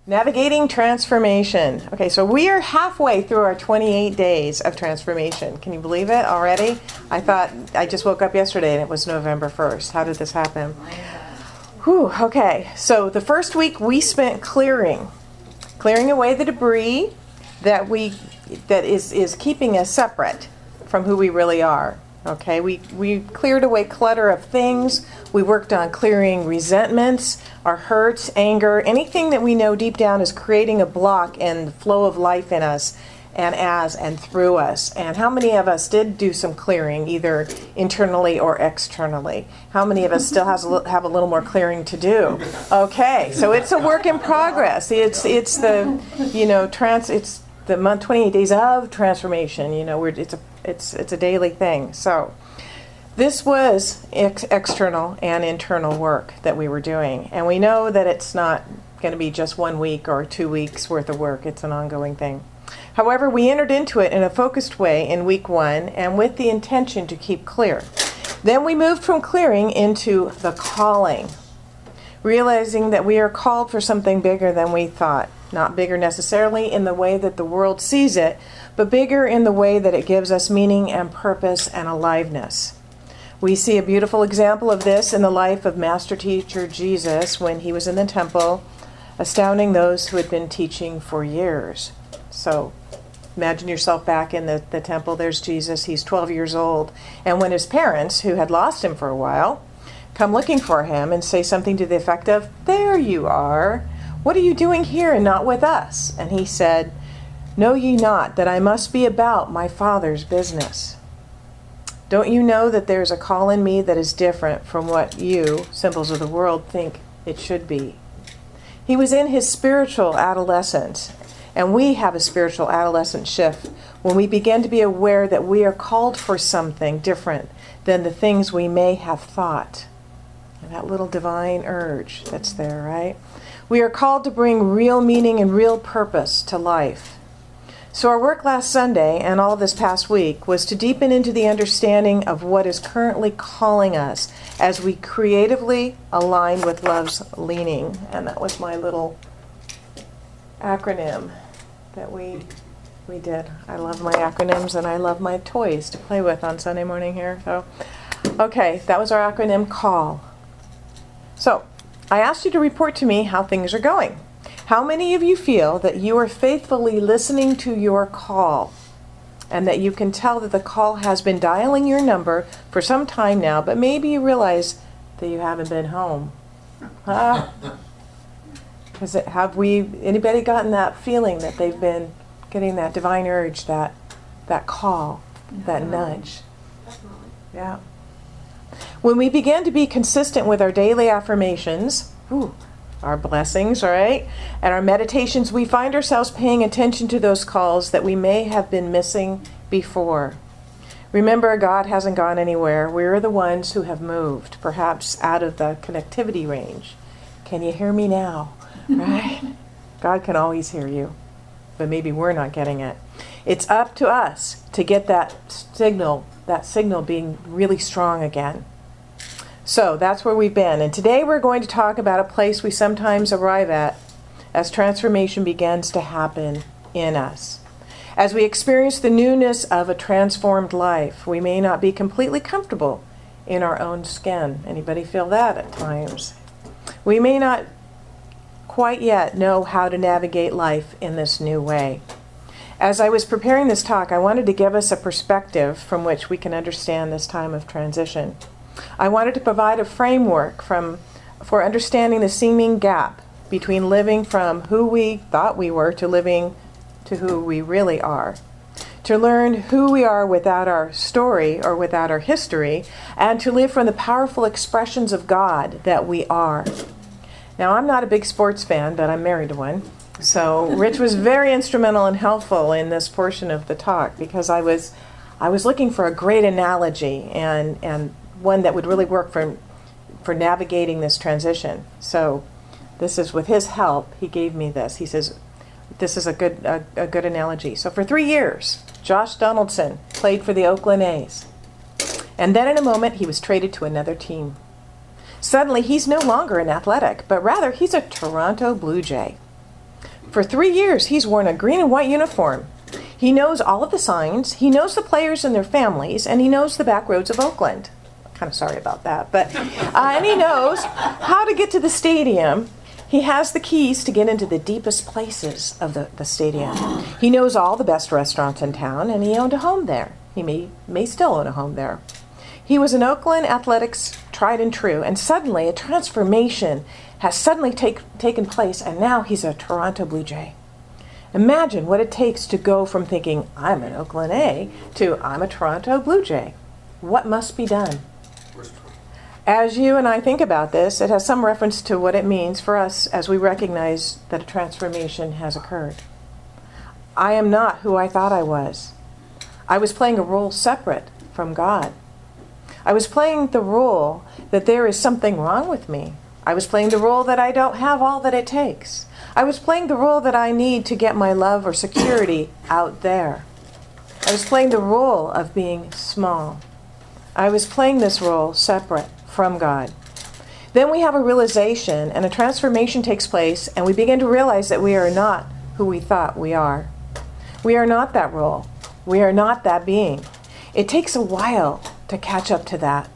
Navigating transformation. Okay, so we are halfway through our 28 days of transformation. Can you believe it already? I just woke up yesterday and it was November 1st. How did this happen? Whew, okay, so the first week we spent clearing away the debris that is keeping us separate from who we really are. Okay, we cleared away clutter of things. We worked on clearing resentments, our hurts, anger, anything that we know deep down is creating a block in the flow of life in us and as and through us. And how many of us did do some clearing, either internally or externally? How many of us still have a little more clearing to do? Okay, so it's a work in progress. It's the it's the month 28 days of transformation. It's a daily thing. So this was external and internal work that we were doing. And we know that it's not going to be just 1 week or 2 weeks worth of work. It's an ongoing thing. However, we entered into it in a focused way in week 1 and with the intention to keep clear. Then we moved from clearing into the calling, realizing that we are called for something bigger than we thought. Not bigger necessarily in the way that the world sees it, but bigger in the way that it gives us meaning and purpose and aliveness. We see a beautiful example of this in the life of Master Teacher Jesus when he was in the temple, astounding those who had been teaching for years. So imagine yourself back in the temple. There's Jesus. He's 12 years old. And when his parents, who had lost him for a while, come looking for him and say something to the effect of, "There you are. What are you doing here and not with us?" And he said, "Know ye not that I must be about my Father's business? Don't you know that there's a call in me that is different from what you, symbols of the world, think it should be?" He was in his spiritual adolescence, and we have a spiritual adolescent shift when we begin to be aware that we are called for something different than the things we may have thought. And that little divine urge that's there, right? We are called to bring real meaning and real purpose to life. So our work last Sunday and all of this past week was to deepen into the understanding of what is currently calling us as we creatively align with love's leaning. And that was my little acronym that we did. I love my acronyms and I love my toys to play with on Sunday morning here. So, okay, that was our acronym CALL. So, I asked you to report to me how things are going. How many of you feel that you are faithfully listening to your call and that you can tell that the call has been dialing your number for some time now, but maybe you realize that you haven't been home? Anybody gotten that feeling that they've been getting that divine urge, that call, that nudge? Yeah. When we begin to be consistent with our daily affirmations, our blessings, right, and our meditations, we find ourselves paying attention to those calls that we may have been missing before. Remember, God hasn't gone anywhere. We're the ones who have moved, perhaps out of the connectivity range. Can you hear me now? Right? God can always hear you, but maybe we're not getting it. It's up to us to get that signal being really strong again. So that's where we've been. And today we're going to talk about a place we sometimes arrive at as transformation begins to happen in us. As we experience the newness of a transformed life, we may not be completely comfortable in our own skin. Anybody feel that at times? We may not quite yet know how to navigate life in this new way. As I was preparing this talk, I wanted to give us a perspective from which we can understand this time of transition. I wanted to provide a framework for understanding the seeming gap between living from who we thought we were to living to who we really are. To learn who we are without our story or without our history, and to live from the powerful expressions of God that we are. Now, I'm not a big sports fan, but I'm married to one. So Rich was very instrumental and helpful in this portion of the talk because I was looking for a great analogy and one that would really work for navigating this transition. So this is with his help. He gave me this. He says, this is a good analogy. So for 3 years, Josh Donaldson played for the Oakland A's. And then in a moment, he was traded to another team. Suddenly, he's no longer an Athletic, but rather he's a Toronto Blue Jay. For 3 years, he's worn a green and white uniform. He knows all of the signs, he knows the players and their families, and he knows the back roads of Oakland. I'm kind of sorry about that, but and he knows how to get to the stadium. He has the keys to get into the deepest places of the stadium. He knows all the best restaurants in town, and he owned a home there. He may still own a home there. He was an Oakland Athletics tried and true, and suddenly a transformation has suddenly taken place, and now he's a Toronto Blue Jay. Imagine what it takes to go from thinking, I'm an Oakland A, to I'm a Toronto Blue Jay. What must be done? As you and I think about this, it has some reference to what it means for us as we recognize that a transformation has occurred. I am not who I thought I was. I was playing a role separate from God. I was playing the role that there is something wrong with me. I was playing the role that I don't have all that it takes. I was playing the role that I need to get my love or security out there. I was playing the role of being small. I was playing this role separate from God. Then we have a realization and a transformation takes place, and we begin to realize that we are not who we thought we are. We are not that role. We are not that being. It takes a while to catch up to that.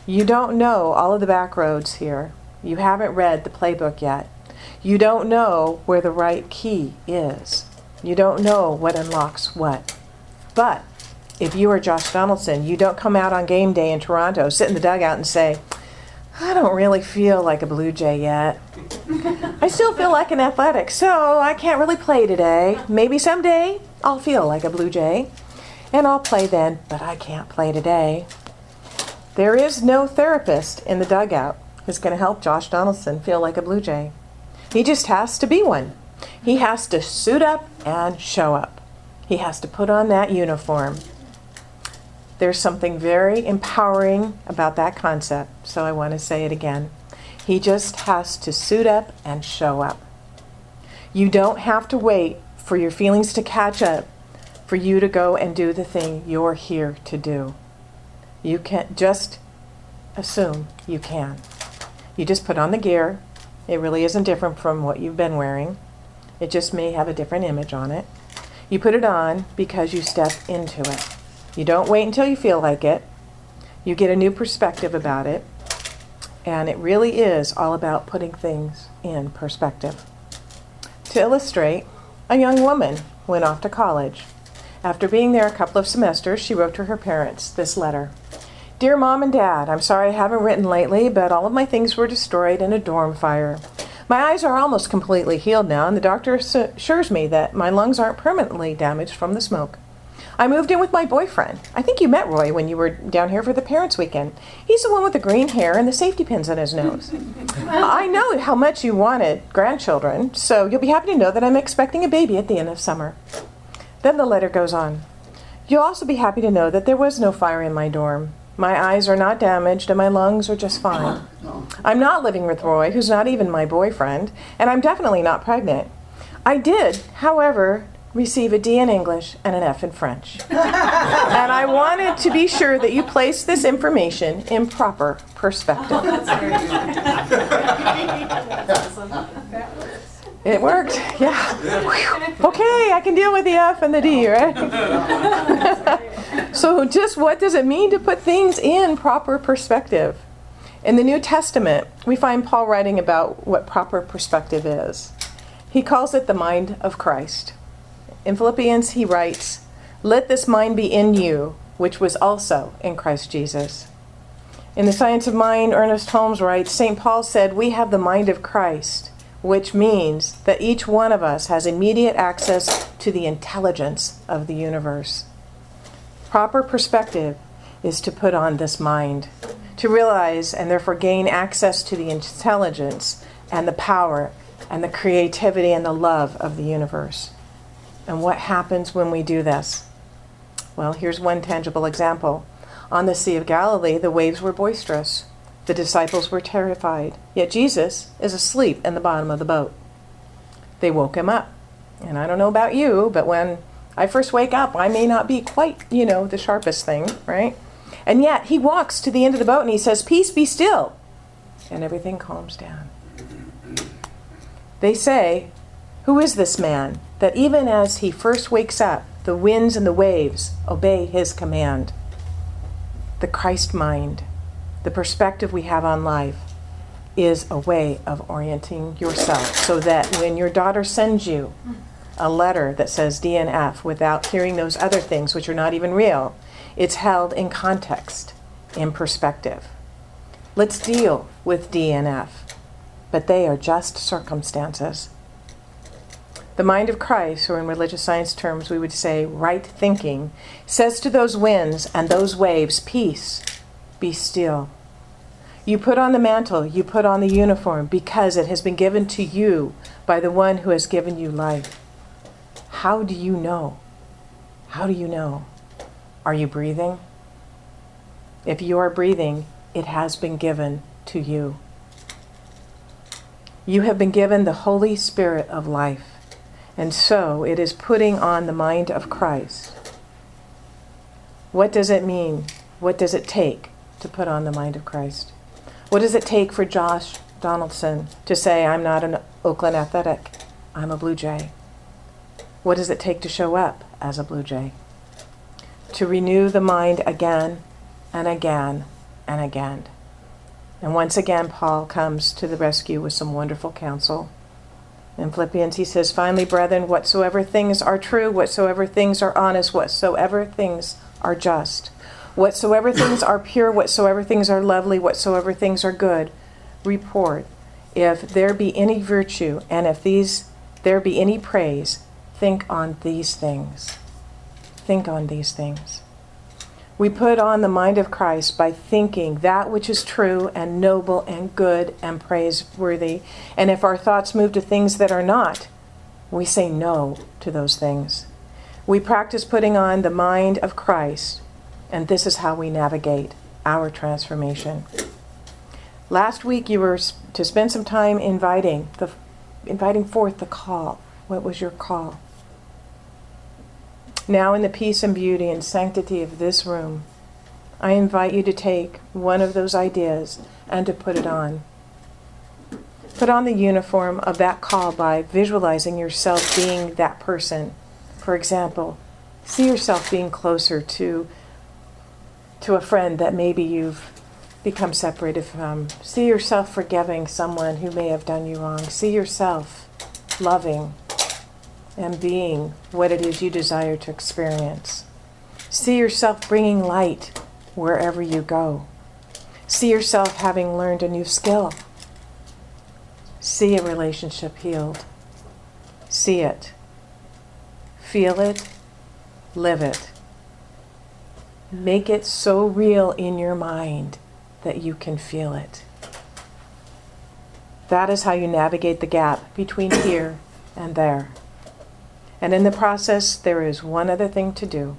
You don't know all of the back roads here. You haven't read the playbook yet. You don't know where the right key is. You don't know what unlocks what. But if you are Josh Donaldson, you don't come out on game day in Toronto, sit in the dugout and say, I don't really feel like a Blue Jay yet. I still feel like an Athletic, so I can't really play today. Maybe someday I'll feel like a Blue Jay, and I'll play then, but I can't play today. There is no therapist in the dugout who's going to help Josh Donaldson feel like a Blue Jay. He just has to be one. He has to suit up and show up. He has to put on that uniform. There's something very empowering about that concept, so I want to say it again. He just has to suit up and show up. You don't have to wait for your feelings to catch up for you to go and do the thing you're here to do. You can't just assume you can. You just put on the gear. It really isn't different from what you've been wearing. It just may have a different image on it. You put it on because you step into it. You don't wait until you feel like it. You get a new perspective about it. And it really is all about putting things in perspective. To illustrate, a young woman went off to college. After being there a couple of semesters, she wrote to her parents this letter. Dear Mom and Dad, I'm sorry I haven't written lately, but all of my things were destroyed in a dorm fire. My eyes are almost completely healed now, and the doctor assures me that my lungs aren't permanently damaged from the smoke. I moved in with my boyfriend. I think you met Roy when you were down here for the parents' weekend. He's the one with the green hair and the safety pins on his nose. I know how much you wanted grandchildren, so you'll be happy to know that I'm expecting a baby at the end of summer. Then the letter goes on. You'll also be happy to know that there was no fire in my dorm. My eyes are not damaged and my lungs are just fine. I'm not living with Roy, who's not even my boyfriend, and I'm definitely not pregnant. I did, however, receive a D in English and an F in French. And I wanted to be sure that you place this information in proper perspective. It worked, yeah. Whew. Okay, I can deal with the F and the D, right? So just what does it mean to put things in proper perspective? In the New Testament, we find Paul writing about what proper perspective is. He calls it the mind of Christ. In Philippians, he writes, let this mind be in you, which was also in Christ Jesus. In The Science of Mind, Ernest Holmes writes, St. Paul said, we have the mind of Christ, which means that each one of us has immediate access to the intelligence of the universe. Proper perspective is to put on this mind, to realize and therefore gain access to the intelligence and the power and the creativity and the love of the universe. And what happens when we do this? Well, here's one tangible example. On the Sea of Galilee, the waves were boisterous. The disciples were terrified, yet Jesus is asleep in the bottom of the boat. They woke him up. And I don't know about you, but when I first wake up, I may not be quite, the sharpest thing, right? And yet he walks to the end of the boat and he says, peace, be still. And everything calms down. They say, Who is this man that even as he first wakes up, the winds and the waves obey his command? The Christ mind, the perspective we have on life, is a way of orienting yourself so that when your daughter sends you a letter that says DNF without hearing those other things which are not even real, it's held in context, in perspective. Let's deal with DNF, but they are just circumstances. The mind of Christ, or in religious science terms we would say right thinking, says to those winds and those waves, peace, be still. You put on the mantle, you put on the uniform because it has been given to you by the one who has given you life. How do you know? How do you know? Are you breathing? If you are breathing, it has been given to you. You have been given the Holy Spirit of life, and so it is putting on the mind of Christ. What does it mean? What does it take to put on the mind of Christ? What does it take for Josh Donaldson to say, I'm not an Oakland Athletic, I'm a Blue Jay? What does it take to show up as a Blue Jay? To renew the mind again and again and again. And once again, Paul comes to the rescue with some wonderful counsel. In Philippians, he says, finally, brethren, whatsoever things are true, whatsoever things are honest, whatsoever things are just, whatsoever things are pure, whatsoever things are lovely, whatsoever things are good, report. If there be any virtue, and if there be any praise, think on these things. Think on these things. We put on the mind of Christ by thinking that which is true and noble and good and praiseworthy. And if our thoughts move to things that are not, we say no to those things. We practice putting on the mind of Christ, and this is how we navigate our transformation. Last week you were to spend some time inviting forth the call. What was your call? Now in the peace and beauty and sanctity of this room, I invite you to take one of those ideas and to put it on. Put on the uniform of that call by visualizing yourself being that person. For example, see yourself being closer to a friend that maybe you've become separated from. See yourself forgiving someone who may have done you wrong. See yourself loving and being what it is you desire to experience. See yourself bringing light wherever you go. See yourself having learned a new skill. See a relationship healed. See it. Feel it. Live it. Make it so real in your mind that you can feel it. That is how you navigate the gap between here and there. And in the process, there is one other thing to do,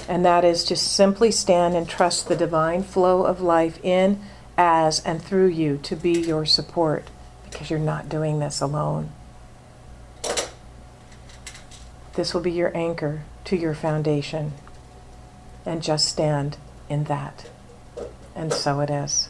and that is to simply stand and trust the divine flow of life in, as, and through you to be your support, because you're not doing this alone. This will be your anchor to your foundation, and just stand in that. And so it is.